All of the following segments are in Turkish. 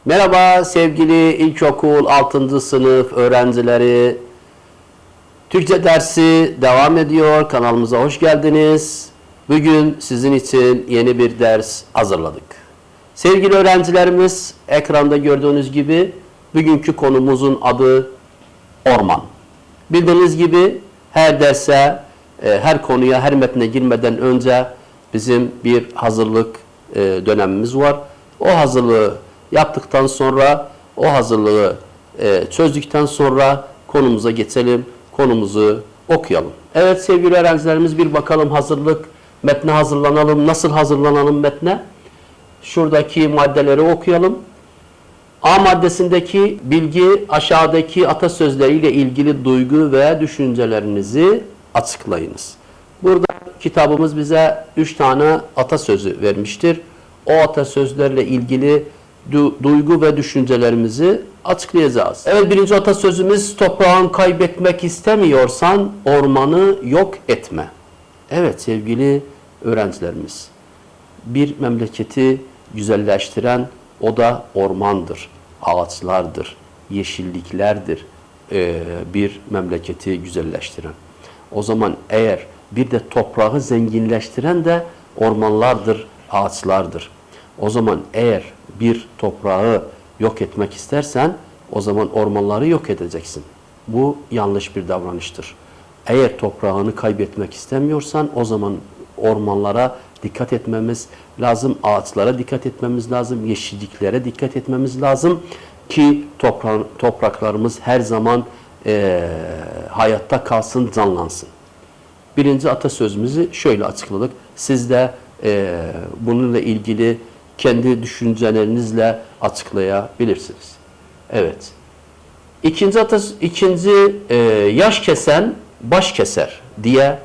Merhaba sevgili ilkokul 6. sınıf öğrencileri. Türkçe dersi devam ediyor. Kanalımıza hoş geldiniz. Bugün sizin için yeni bir ders hazırladık. Sevgili öğrencilerimiz, ekranda gördüğünüz gibi bugünkü konumuzun adı orman. Bildiğiniz gibi her derse, her konuya, her metne girmeden önce bizim bir hazırlık dönemimiz var. O hazırlığı yaptıktan sonra, o hazırlığı çözdükten sonra konumuza geçelim, konumuzu okuyalım. Evet sevgili öğrencilerimiz, bir bakalım hazırlık metne hazırlanalım. Nasıl hazırlanalım metne? Şuradaki maddeleri okuyalım. A maddesindeki bilgi aşağıdaki atasözleriyle ilgili duygu veya düşüncelerinizi açıklayınız. Burada kitabımız bize 3 tane atasözü vermiştir. O atasözlerle ilgili duygu ve düşüncelerimizi açıklayacağız. Evet, birinci atasözümüz: toprağın kaybetmek istemiyorsan ormanı yok etme. Evet sevgili öğrencilerimiz, bir memleketi güzelleştiren o da ormandır, ağaçlardır, yeşilliklerdir bir memleketi güzelleştiren. O zaman eğer bir de toprağı zenginleştiren de ormanlardır, ağaçlardır. O zaman eğer bir toprağı yok etmek istersen o zaman ormanları yok edeceksin. Bu yanlış bir davranıştır. Eğer toprağını kaybetmek istemiyorsan o zaman ormanlara dikkat etmemiz lazım, ağaçlara dikkat etmemiz lazım, yeşilliklere dikkat etmemiz lazım ki topraklarımız her zaman hayatta kalsın, canlansın. Birinci atasözümüzü şöyle açıkladık. Siz de bununla ilgili kendi düşüncelerinizle açıklayabilirsiniz. Evet. İkinci yaş kesen baş keser diye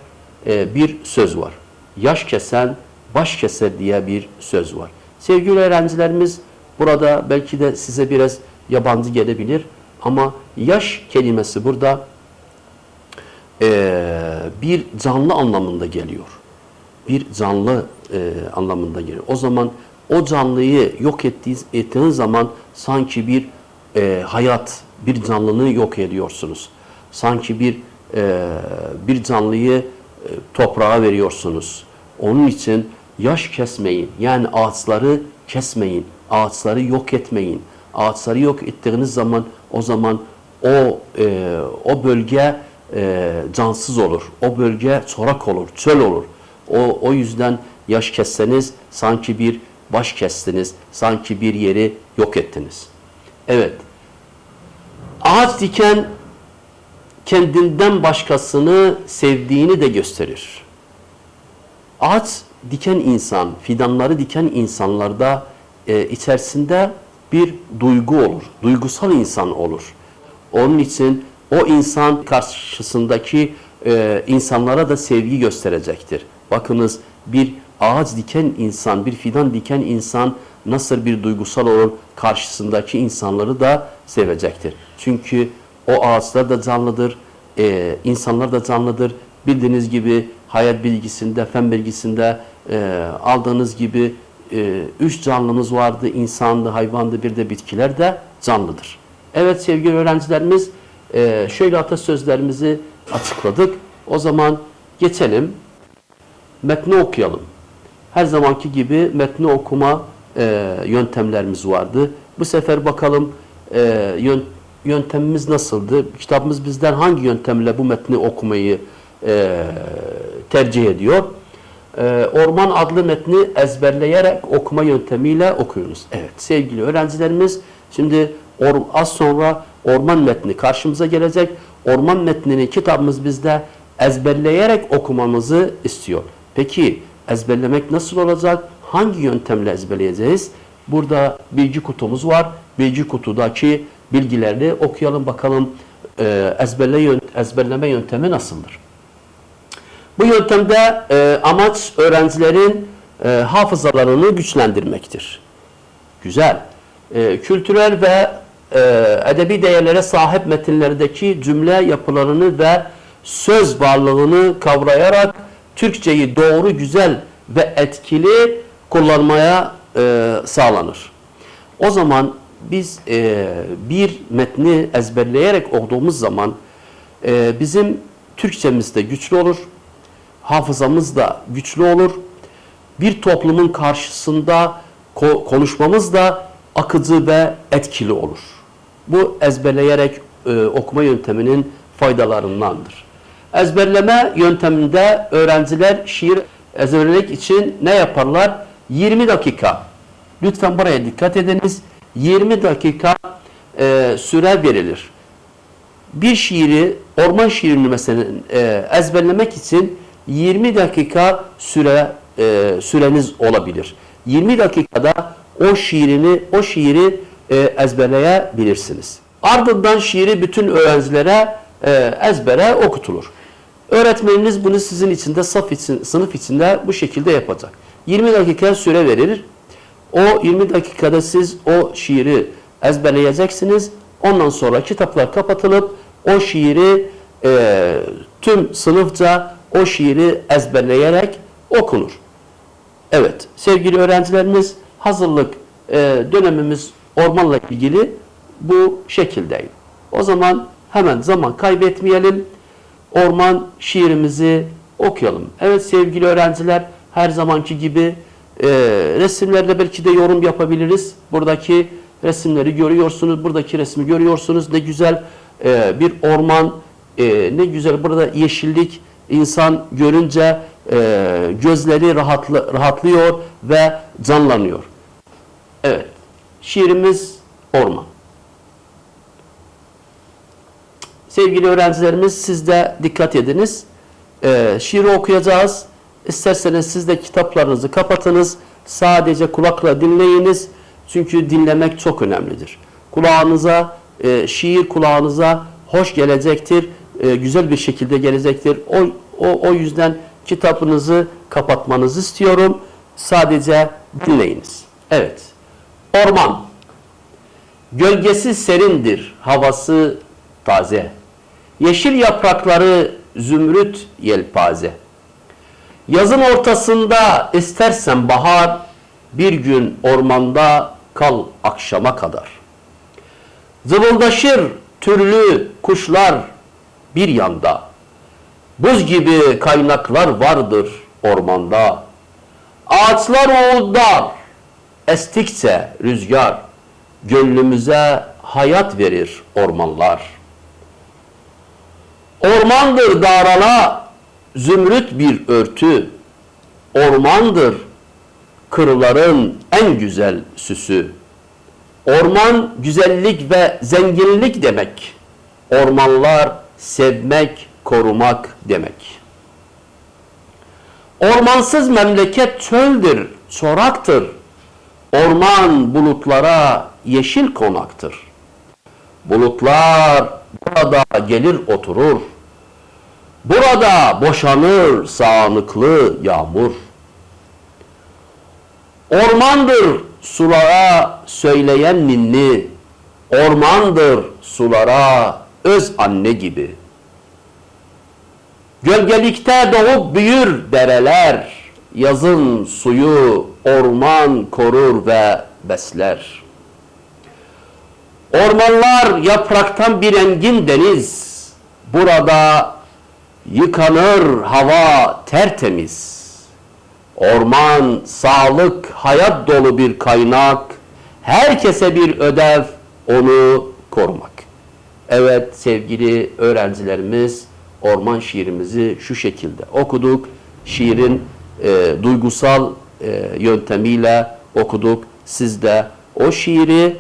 bir söz var. Yaş kesen baş keser diye bir söz var. Sevgili öğrencilerimiz, burada belki de size biraz yabancı gelebilir ama yaş kelimesi burada bir canlı anlamında geliyor. Bir canlı anlamında geliyor. O zaman o canlıyı yok ettiğin zaman sanki bir hayat, bir canlılığı yok ediyorsunuz. Sanki bir canlıyı toprağa veriyorsunuz. Onun için yaş kesmeyin. Yani ağaçları kesmeyin. Ağaçları yok etmeyin. Ağaçları yok ettiğiniz zaman o zaman o bölge cansız olur. O bölge çorak olur, çöl olur. O yüzden yaş kesseniz sanki bir baş kestiniz, sanki bir yeri yok ettiniz. Evet. Ağaç diken kendinden başkasını sevdiğini de gösterir. Ağaç diken insan, fidanları diken insanlarda içerisinde bir duygu olur. Duygusal insan olur. Onun için o insan karşısındaki insanlara da sevgi gösterecektir. Bakınız, bir ağaç diken insan, bir fidan diken insan nasıl bir duygusal olur, karşısındaki insanları da sevecektir. Çünkü o ağaçlar da canlıdır, insanlar da canlıdır. Bildiğiniz gibi hayat bilgisinde, fen bilgisinde aldığınız gibi 3 canlımız vardı: insandı, hayvandı, bir de bitkiler de canlıdır. Evet sevgili öğrencilerimiz, şöyle atasözlerimizi açıkladık. O zaman geçelim, metni okuyalım. Her zamanki gibi metni okuma yöntemlerimiz vardı. Bu sefer bakalım yöntemimiz nasıldı? Kitabımız bizden hangi yöntemle bu metni okumayı tercih ediyor? Orman adlı metni ezberleyerek okuma yöntemiyle okuyunuz. Evet sevgili öğrencilerimiz, şimdi az sonra orman metni karşımıza gelecek. Orman metnini kitabımız bizde ezberleyerek okumamızı istiyor. Peki ezberlemek nasıl olacak? Hangi yöntemle ezberleyeceğiz? Burada bilgi kutumuz var. Bilgi kutudaki bilgileri okuyalım bakalım ezberleme yöntemi nasıldır? Bu yöntemde amaç öğrencilerin hafızalarını güçlendirmektir. Güzel. Kültürel ve edebi değerlere sahip metinlerdeki cümle yapılarını ve söz varlığını kavrayarak Türkçeyi doğru, güzel ve etkili kullanmaya sağlanır. O zaman biz bir metni ezberleyerek okuduğumuz zaman bizim Türkçemiz de güçlü olur, hafızamız da güçlü olur. Bir toplumun karşısında konuşmamız da akıcı ve etkili olur. Bu ezberleyerek okuma yönteminin faydalarındandır. Ezberleme yönteminde öğrenciler şiir ezberlemek için ne yaparlar? 20 dakika. Lütfen buraya dikkat ediniz. 20 dakika süre verilir. Bir şiiri, orman şiirini mesela ezberlemek için 20 dakika süreniz olabilir. 20 dakikada o şiiri ezberleyebilirsiniz. Ardından şiiri bütün öğrencilere ezbere okutulur. Öğretmeniniz bunu sizin içinde sınıf içinde bu şekilde yapacak. 20 dakika süre verir. O 20 dakikada siz o şiiri ezberleyeceksiniz. Ondan sonra kitaplar kapatılıp o şiiri tüm sınıfça o şiiri ezberleyerek okunur. Evet sevgili öğrencilerimiz, hazırlık dönemimiz ormanla ilgili bu şekildeydi. O zaman hemen zaman kaybetmeyelim. Orman şiirimizi okuyalım. Evet sevgili öğrenciler, her zamanki gibi resimlerde belki de yorum yapabiliriz. Buradaki resimleri görüyorsunuz. Buradaki resmi görüyorsunuz. Ne güzel bir orman, ne güzel burada yeşillik, insan görünce gözleri rahatlıyor ve canlanıyor. Evet, şiirimiz orman. Sevgili öğrencilerimiz, siz de dikkat ediniz. Şiiri okuyacağız. İsterseniz siz de kitaplarınızı kapatınız. Sadece kulakla dinleyiniz. Çünkü dinlemek çok önemlidir. Kulağınıza, şiir kulağınıza hoş gelecektir. Güzel bir şekilde gelecektir. O yüzden kitabınızı kapatmanızı istiyorum. Sadece dinleyiniz. Evet. Orman. Gölgesi serindir, havası taze. Yeşil yaprakları zümrüt yelpaze. Yazın ortasında istersen bahar, bir gün ormanda kal akşama kadar. Zıvıldaşır türlü kuşlar bir yanda. Buz gibi kaynaklar vardır ormanda. Ağaçlar uğuldar, estikçe rüzgar. Gönlümüze hayat verir ormanlar. Ormandır darala zümrüt bir örtü. Ormandır kırların en güzel süsü. Orman güzellik ve zenginlik demek. Ormanlar sevmek, korumak demek. Ormansız memleket çöldür, çoraktır. Orman bulutlara yeşil konaktır. Bulutlar burada gelir oturur. Burada boşanır sağanıklı yağmur. Ormandır sulara söyleyen ninni. Ormandır sulara öz anne gibi. Gölgelikte doğup büyür dereler. Yazın suyu orman korur ve besler. Ormanlar yapraktan bir engin deniz. Burada yıkanır hava tertemiz. Orman, sağlık, hayat dolu bir kaynak. Herkese bir ödev onu korumak. Evet sevgili öğrencilerimiz, orman şiirimizi şu şekilde okuduk. Şiirin duygusal yöntemiyle okuduk. Siz de o şiiri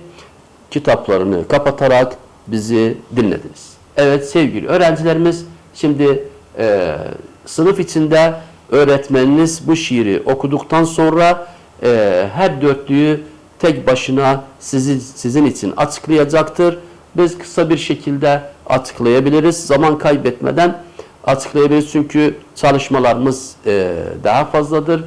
kitaplarını kapatarak bizi dinlediniz. Evet sevgili öğrencilerimiz, şimdi sınıf içinde öğretmeniniz bu şiiri okuduktan sonra her dörtlüğü tek başına sizin için açıklayacaktır. Biz kısa bir şekilde açıklayabiliriz. Zaman kaybetmeden açıklayabiliriz. Çünkü çalışmalarımız daha fazladır.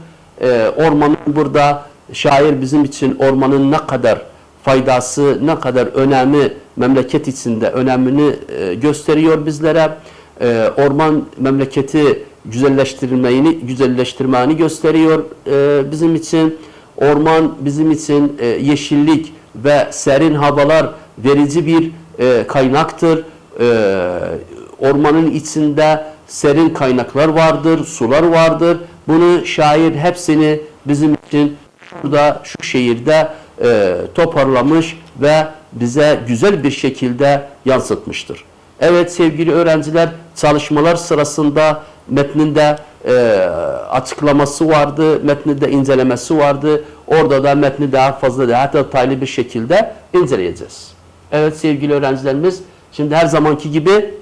Ormanın burada, şair bizim için ormanın ne kadar faydası, ne kadar önemi, memleket içinde önemini gösteriyor bizlere. Orman memleketi güzelleştirmeni gösteriyor bizim için. Orman bizim için yeşillik, ve serin havalar verici bir kaynaktır. Ormanın içinde serin kaynaklar vardır, sular vardır. Bunu şair hepsini bizim için burada şu şehirde toparlamış ve bize güzel bir şekilde yansıtmıştır. Evet sevgili öğrenciler, çalışmalar sırasında metninde açıklaması vardı, metninde incelemesi vardı. Orada da metni daha fazla, daha detaylı bir şekilde inceleyeceğiz. Evet sevgili öğrencilerimiz, şimdi her zamanki gibi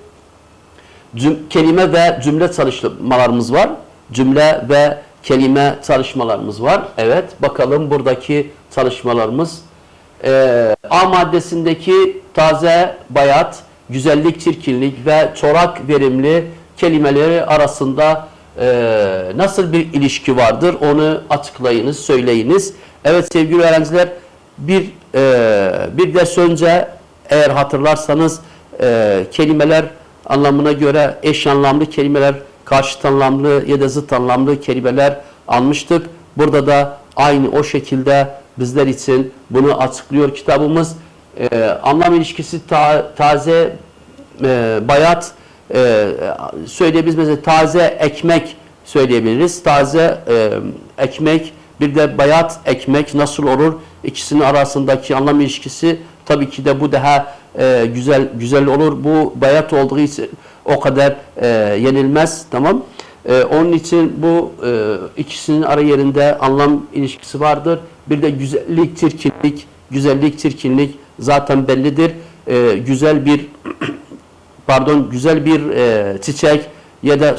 kelime ve cümle çalışmalarımız var. Cümle ve kelime çalışmalarımız var. Evet, bakalım buradaki çalışmalarımız. A maddesindeki taze, bayat, güzellik, çirkinlik ve çorak, verimli kelimeleri arasında nasıl bir ilişki vardır? Onu açıklayınız, söyleyiniz. Evet sevgili öğrenciler, bir ders önce eğer hatırlarsanız kelimeler anlamına göre eş anlamlı kelimeler, karşıt anlamlı ya da zıt anlamlı kelimeler almıştık. Burada da aynı o şekilde bizler için bunu açıklıyor kitabımız. Anlam ilişkisi taze, bayat söyleyebiliriz. Mesela taze ekmek söyleyebiliriz. Taze ekmek, bir de bayat ekmek nasıl olur? İkisinin arasındaki anlam ilişkisi tabii ki de bu daha güzel olur. Bu bayat olduğu için o kadar yenilmez. Tamam. Onun için bu ikisinin ara yerinde anlam ilişkisi vardır. Bir de güzellik, çirkinlik. Güzellik, çirkinlik zaten bellidir. Güzel bir çiçek ya da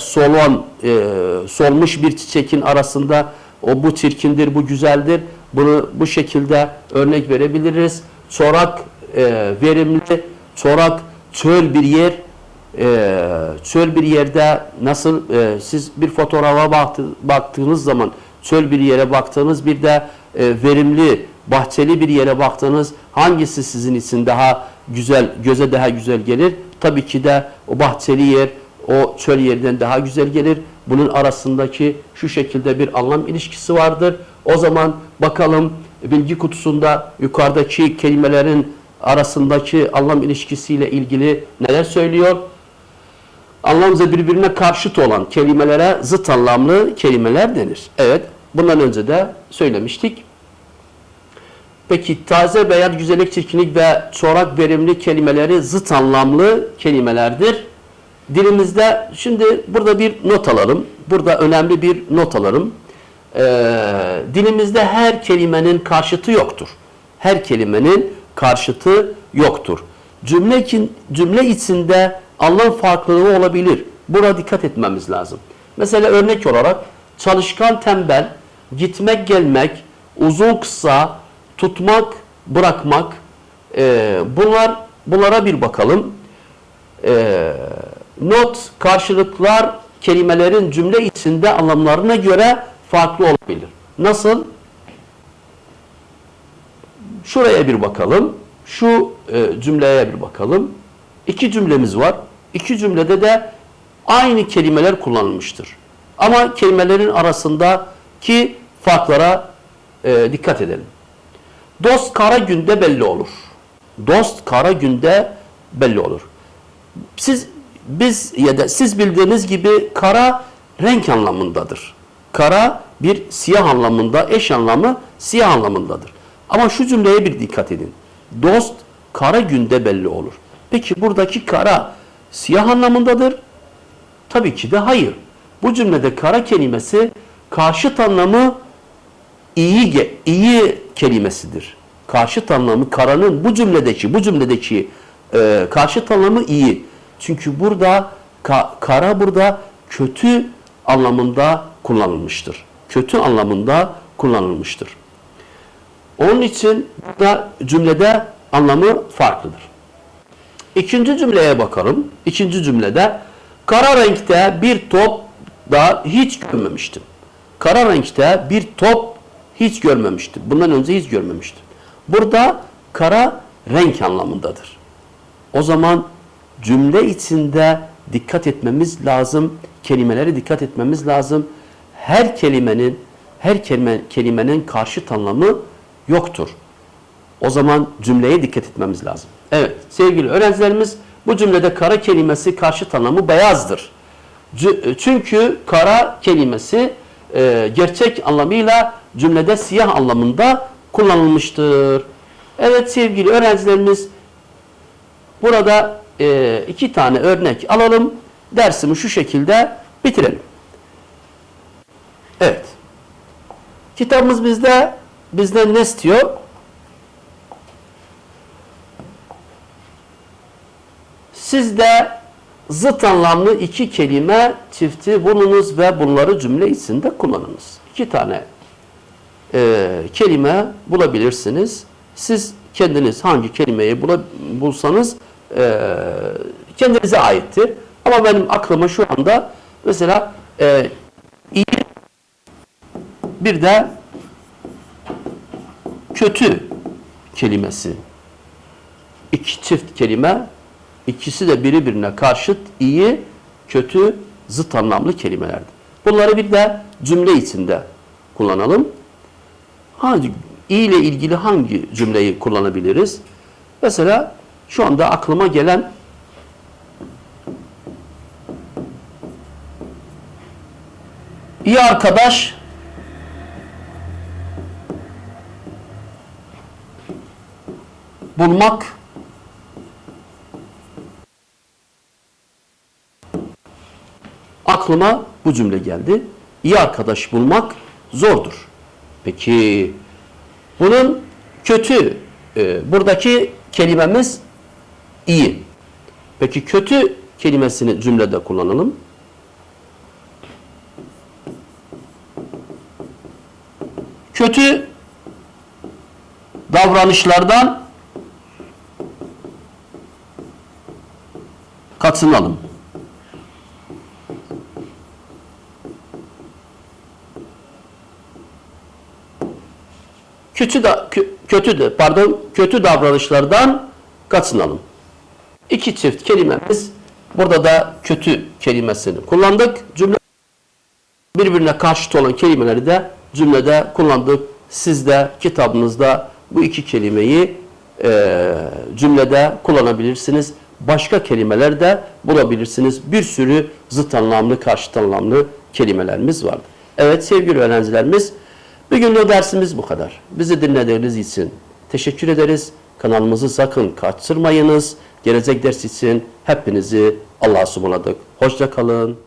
solmuş bir çiçekin arasında bu çirkindir, bu güzeldir. Bunu bu şekilde örnek verebiliriz. Çorak, verimli, çorak, çöl bir yer. Çöl bir yerde nasıl siz bir fotoğrafa baktığınız zaman çöl bir yere baktığınız, bir de verimli, bahçeli bir yere baktığınız, hangisi sizin için daha güzel, göze daha güzel gelir? Tabii ki de o bahçeli yer, o çöl yerden daha güzel gelir. Bunun arasındaki şu şekilde bir anlam ilişkisi vardır. O zaman bakalım bilgi kutusunda yukarıdaki kelimelerin arasındaki anlam ilişkisiyle ilgili neler söylüyor? Anlamca birbirine karşıt olan kelimelere zıt anlamlı kelimeler denir. Evet, bundan önce de söylemiştik. Peki taze, bayat, güzellik, çirkinlik ve çorak, verimli kelimeleri zıt anlamlı kelimelerdir. Dilimizde şimdi burada bir not alalım. Burada önemli bir not alalım. Dilimizde her kelimenin karşıtı yoktur. Her kelimenin karşıtı yoktur. Cümle içinde anlam farklılığı olabilir. Buna dikkat etmemiz lazım. Mesela örnek olarak çalışkan, tembel, gitmek, gelmek, uzun, kısa, tutmak, bırakmak, bunlara bir bakalım. Not, karşılıklar kelimelerin cümle içinde anlamlarına göre farklı olabilir. Nasıl? Şuraya bir bakalım. Şu cümleye bir bakalım. İki cümlemiz var. İki cümlede de aynı kelimeler kullanılmıştır. Ama kelimelerin arasındaki farklara dikkat edelim. Dost kara günde belli olur. Dost kara günde belli olur. Siz bildiğiniz gibi kara renk anlamındadır. Kara bir siyah anlamında, eş anlamı siyah anlamındadır. Ama şu cümleye bir dikkat edin. Dost kara günde belli olur. Peki buradaki kara siyah anlamındadır? Tabii ki de hayır. Bu cümlede kara kelimesi karşıt anlamı iyi kelimesidir. Karşıt anlamı karanın bu cümledeki karşıt anlamı iyi. Çünkü burada kara burada kötü anlamında kullanılmıştır. Kötü anlamında kullanılmıştır. Onun için burada cümlede anlamı farklıdır. İkinci cümleye bakalım. İkinci cümlede kara renkte bir top da hiç görmemiştim. Kara renkte bir top hiç görmemiştim. Bundan önce hiç görmemiştim. Burada kara renk anlamındadır. O zaman cümle içinde dikkat etmemiz lazım. Kelimelere dikkat etmemiz lazım. Her kelimenin karşıt anlamı yoktur. O zaman cümleye dikkat etmemiz lazım. Evet sevgili öğrencilerimiz, bu cümlede kara kelimesi karşıt anlamı beyazdır. Çünkü kara kelimesi gerçek anlamıyla cümlede siyah anlamında kullanılmıştır. Evet sevgili öğrencilerimiz, burada 2 tane örnek alalım. Dersimi şu şekilde bitirelim. Evet. Kitabımız bizden ne istiyor? Siz de zıt anlamlı 2 kelime çifti bulunuz ve bunları cümle içinde kullanınız. 2 tane kelime bulabilirsiniz. Siz kendiniz hangi kelimeyi bulsanız kendinize aittir. Ama benim aklıma şu anda mesela iyi, bir de kötü kelimesi. 2 çift kelime, ikisi de birbirine karşıt, iyi, kötü, zıt anlamlı kelimelerdir. Bunları bir de cümle içinde kullanalım. İyi ile ilgili hangi cümleyi kullanabiliriz? Mesela şu anda aklıma gelen iyi arkadaş bulmak aklıma bu cümle geldi. İyi arkadaş bulmak zordur. Peki bunun kötü, buradaki kelimemiz iyi. Peki kötü kelimesini cümlede kullanalım. Kötü davranışlardan kaçınalım. Kötü davranışlardan kaçınalım. 2 çift kelimemiz. Burada da kötü kelimesini kullandık. Cümle birbirine karşıt olan kelimeleri de cümlede kullandık. Siz de kitabınızda bu 2 kelimeyi cümlede kullanabilirsiniz. Başka kelimeler de bulabilirsiniz. Bir sürü zıt anlamlı, karşıt anlamlı kelimelerimiz vardır. Evet sevgili öğrencilerimiz, bugün de dersimiz bu kadar. Bizi dinlediğiniz için teşekkür ederiz. Kanalımızı sakın kaçırmayınız. Gelecek ders için hepinizi Allah'a ısmarladık. Hoşça kalın.